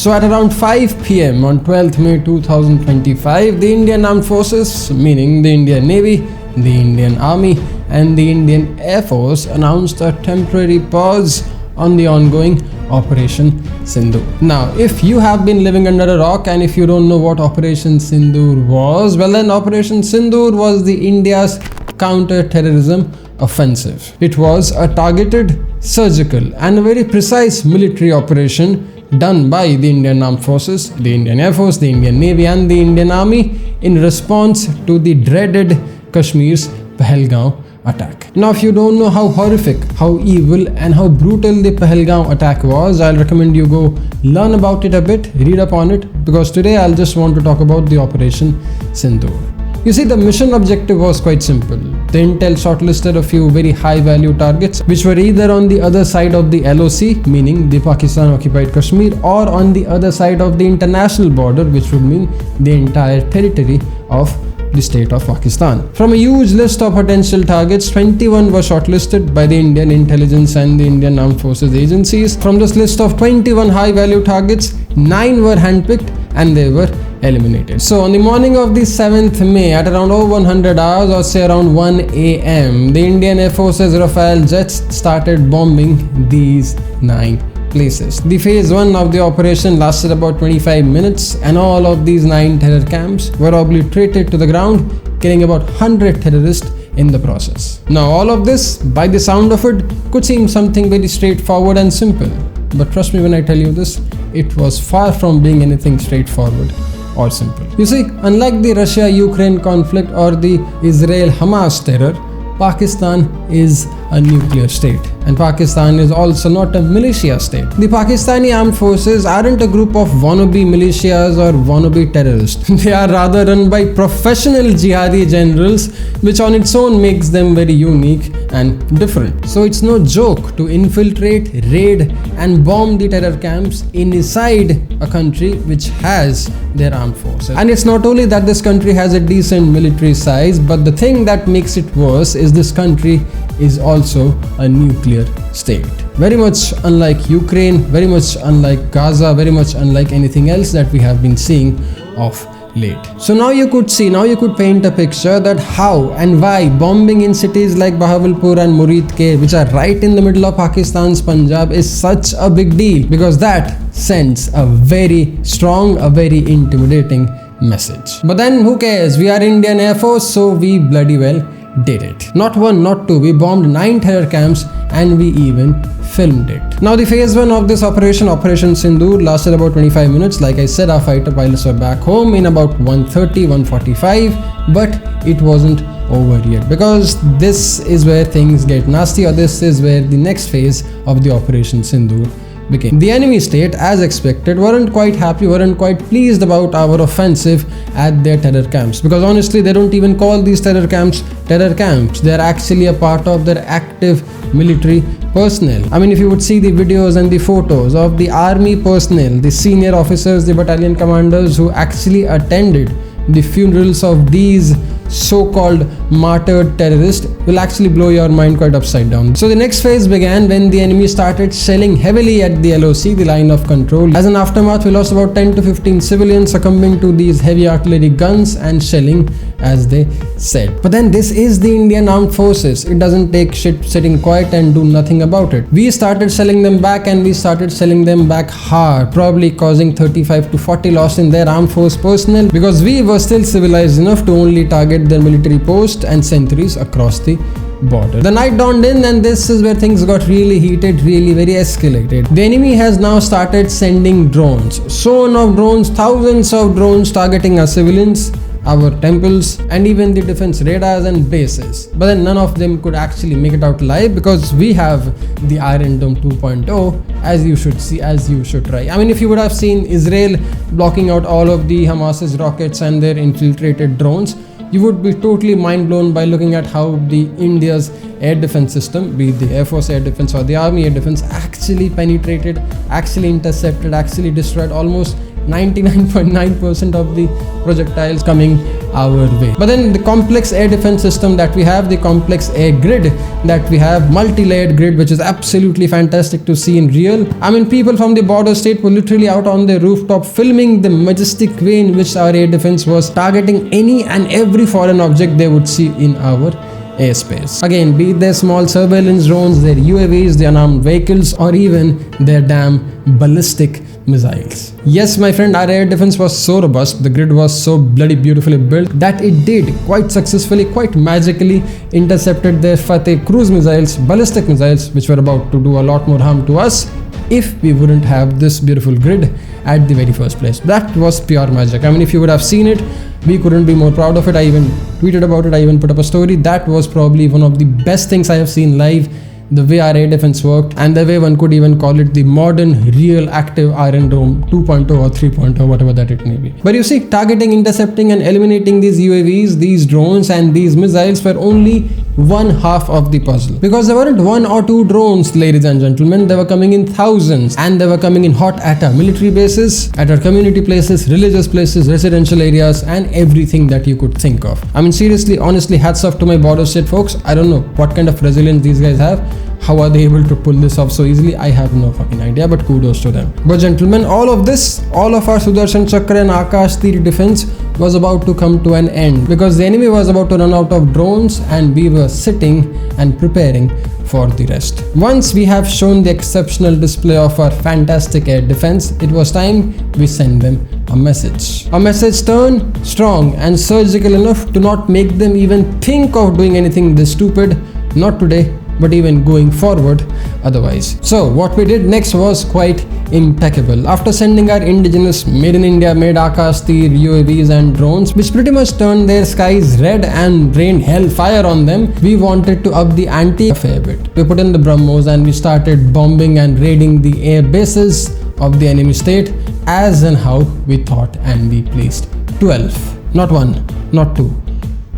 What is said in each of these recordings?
So at around 5 p.m. on 12th May 2025, the Indian Armed Forces, meaning the Indian Navy, the Indian Army and the Indian Air Force, announced a temporary pause on the ongoing Operation Sindoor. Now, if you have been living under a rock and if you don't know what Operation Sindoor was, well then Operation Sindoor was the India's counter-terrorism offensive. It was a targeted, surgical and a very precise military operation done by the Indian Armed Forces, the Indian Air Force, the Indian Navy and the Indian Army in response to the dreaded Kashmir's Pahalgam attack. Now, if you don't know how horrific, how evil and how brutal the Pahalgam attack was, I'll recommend you go learn about it a bit, read up on it, because today I'll just want to talk about the Operation Sindoor. You see, the mission objective was quite simple. The intel shortlisted a few very high value targets which were either on the other side of the LOC, meaning the Pakistan occupied Kashmir, or on the other side of the international border, which would mean the entire territory of the state of Pakistan. From a huge list of potential targets, 21 were shortlisted by the Indian intelligence and the Indian Armed Forces agencies. From this list of 21 high value targets, 9 were handpicked and they were eliminated. So on the morning of the 7th May at around 0100 hours or say around 1 AM, the Indian Air Force's Rafale jets started bombing these 9 places. The phase 1 of the operation lasted about 25 minutes and all of these 9 terror camps were obliterated to the ground, killing about 100 terrorists in the process. Now all of this, by the sound of it, could seem something very straightforward and simple. But trust me when I tell you this, it was far from being anything straightforward or simple. You see, unlike the Russia-Ukraine conflict or the Israel-Hamas terror, Pakistan is a nuclear state and Pakistan is also not a militia state. The Pakistani armed forces aren't a group of wannabe militias or wannabe terrorists. They are rather run by professional jihadi generals, which on its own makes them very unique and different. So it's no joke to infiltrate, raid and bomb the terror camps inside a country which has their armed forces. And it's not only that this country has a decent military size, but the thing that makes it worse is this country is also a nuclear state. Very much unlike Ukraine, very much unlike Gaza, very much unlike anything else that we have been seeing of late. So now you could paint a picture that how and why bombing in cities like Bahawalpur and Muridke, which are right in the middle of Pakistan's Punjab, is such a big deal, because that sends a very strong, a very intimidating message. But then who cares? We are Indian Air Force, so we bloody well did it. Not one, not two, we bombed 9 terror camps and we even filmed it. Now the phase 1 of this Operation Sindoor lasted about 25 minutes. Like I said, our fighter pilots were back home in about 1:30, 1:45, but it wasn't over yet, because this is where things get nasty, or this is where the next phase of the Operation Sindoor began. The enemy state, as expected, weren't quite happy, weren't quite pleased about our offensive at their terror camps, because honestly they don't even call these terror camps. They're actually a part of their active military personnel. I mean, if you would see the videos and the photos of the army personnel, the senior officers, the battalion commanders who actually attended the funerals of these so-called martyred terrorists, will actually blow your mind quite upside down. So the next phase began when the enemy started shelling heavily at the LOC, the line of control. As an aftermath, we lost about 10 to 15 civilians succumbing to these heavy artillery guns and shelling, as they said. But then this is the Indian Armed Forces. It doesn't take shit sitting quiet and do nothing about it. We started selling them back, and we started selling them back hard, probably causing 35 to 40 loss in their armed force personnel, because we were still civilized enough to only target their military posts and sentries across the border. The night dawned in, and this is where things got really heated, really very escalated. The enemy has now started sending drones. So enough drones, thousands of drones targeting our civilians, our temples, and even the defense radars and bases. But then none of them could actually make it out alive, because we have the Iron Dome 2.0, as you should see, as you should try. I mean, if you would have seen Israel blocking out all of the Hamas's rockets and their infiltrated drones, you would be totally mind blown by looking at how the India's air defense system, be it the Air Force air defense or the Army air defense, actually penetrated, actually intercepted, actually destroyed almost 99.9% of the projectiles coming our way. But then the complex air defense system that we have, the complex air grid that we have, multi-layered grid, which is absolutely fantastic to see in real. I mean, people from the border state were literally out on the rooftop filming the majestic way in which our air defense was targeting any and every foreign object they would see in our airspace. Again, be it their small surveillance drones, their UAVs, their unarmed vehicles, or even their damn ballistic missiles. Yes, my friend, our air defense was so robust, the grid was so bloody beautifully built that it did quite successfully, quite magically intercepted their Fateh cruise missiles, ballistic missiles, which were about to do a lot more harm to us if we wouldn't have this beautiful grid at the very first place. That was pure magic. I mean, if you would have seen it, we couldn't be more proud of it. I even tweeted about it, I even put up a story. That was probably one of the best things I have seen live, the way our air defense worked, and the way one could even call it the modern, real, active Iron Dome 2.0 or 3.0, whatever that it may be. But you see, targeting, intercepting and eliminating these UAVs, these drones and these missiles were only one half of the puzzle. Because there weren't one or two drones, ladies and gentlemen, they were coming in thousands, and they were coming in hot at our military bases, at our community places, religious places, residential areas, and everything that you could think of. I mean, seriously, honestly, hats off to my border state folks. I don't know what kind of resilience these guys have. How are they able to pull this off so easily? I have no fucking idea, but kudos to them. But gentlemen, all of this, all of our Sudarshan Chakra and Aakashteer defense was about to come to an end, because the enemy was about to run out of drones and we were sitting and preparing for the rest. Once we have shown the exceptional display of our fantastic air defense, it was time we send them a message. A message stern, strong and surgical enough to not make them even think of doing anything this stupid, not today, but even going forward otherwise. So what we did next was quite impeccable. After sending our indigenous made in India made Aakashteer UAVs and drones, which pretty much turned their skies red and rained hellfire on them, we wanted to up the ante a fair bit. We put in the Brahmos and we started bombing and raiding the air bases of the enemy state as and how we thought, and we placed 12, not 1, not 2,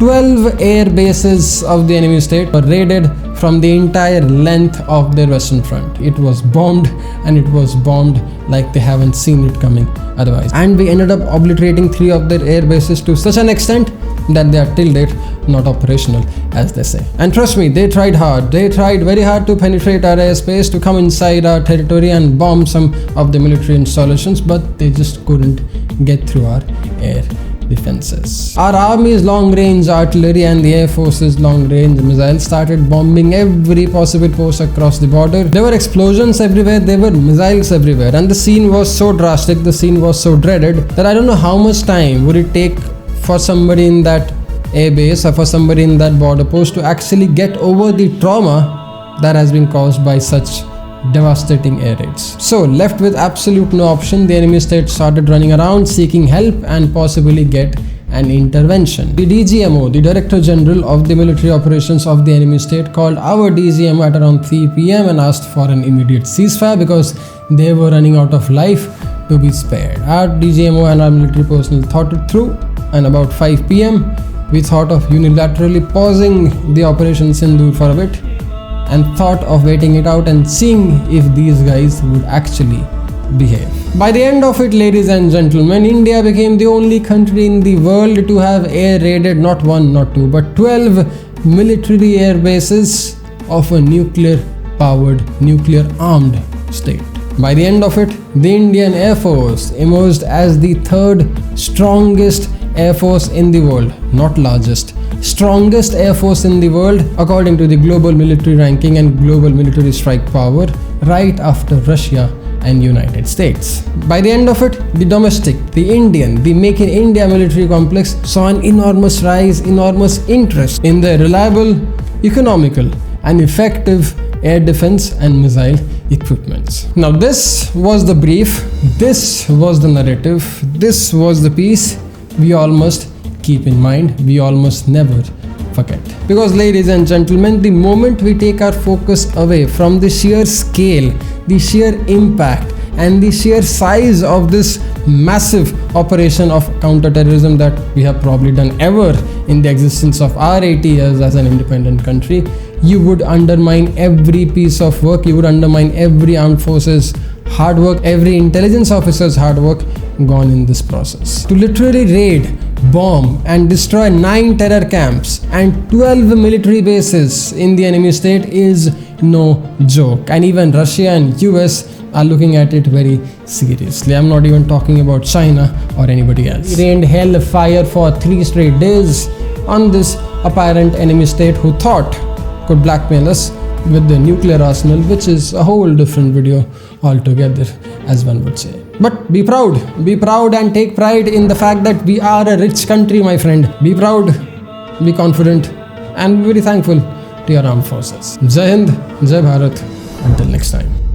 12 air bases of the enemy state were raided from the entire length of their western front. It was bombed, and it was bombed like they haven't seen it coming otherwise. And we ended up obliterating 3 of their air bases to such an extent that they are till date not operational, as they say. And trust me, they tried hard. They tried very hard to penetrate our airspace, to come inside our territory and bomb some of the military installations, but they just couldn't get through our air defenses. Our army's long-range artillery and the air force's long-range missiles started bombing every possible post across the border. There were explosions everywhere, there were missiles everywhere, and the scene was so drastic, the scene was so dreaded that I don't know how much time would it take for somebody in that air base or for somebody in that border post to actually get over the trauma that has been caused by such devastating air raids. So left with absolute no option, the enemy state started running around seeking help and possibly get an intervention. The DGMO, the Director General of the Military Operations of the enemy state, called our DGMO at around 3 PM and asked for an immediate ceasefire because they were running out of life to be spared. Our DGMO and our military personnel thought it through, and about 5 PM we thought of unilaterally pausing the Operation Sindoor for a bit and thought of waiting it out and seeing if these guys would actually behave. By the end of it, ladies and gentlemen, India became the only country in the world to have air raided not 1, not 2, but 12 military air bases of a nuclear-powered, nuclear-armed state. By the end of it, the Indian Air Force emerged as the 3rd strongest air force in the world, not largest, strongest air force in the world according to the global military ranking and global military strike power, right after Russia and United States. By the end of it, the domestic, the Indian, the Make in India military complex saw an enormous rise, enormous interest in the reliable, economical and effective air defense and missile equipments. Now this was the brief, this was the narrative, this was the piece we all must keep in mind, we all must never forget. Because ladies and gentlemen, the moment we take our focus away from the sheer scale, the sheer impact and the sheer size of this massive operation of counter-terrorism that we have probably done ever in the existence of our 80 years as an independent country, you would undermine every piece of work, you would undermine every armed forces hard work, every intelligence officer's hard work, gone in this process. To literally raid, bomb and destroy 9 terror camps and 12 military bases in the enemy state is no joke, and even Russia and US are looking at it very seriously. I'm not even talking about China or anybody else. We rained hell fire for 3 straight days on this apparent enemy state who thought could blackmail us with the nuclear arsenal, which is a whole different video altogether, as one would say. But be proud and take pride in the fact that we are a rich country, my friend. Be proud, be confident, and very thankful to your armed forces. Jai Hind, Jai Bharat. Until next time.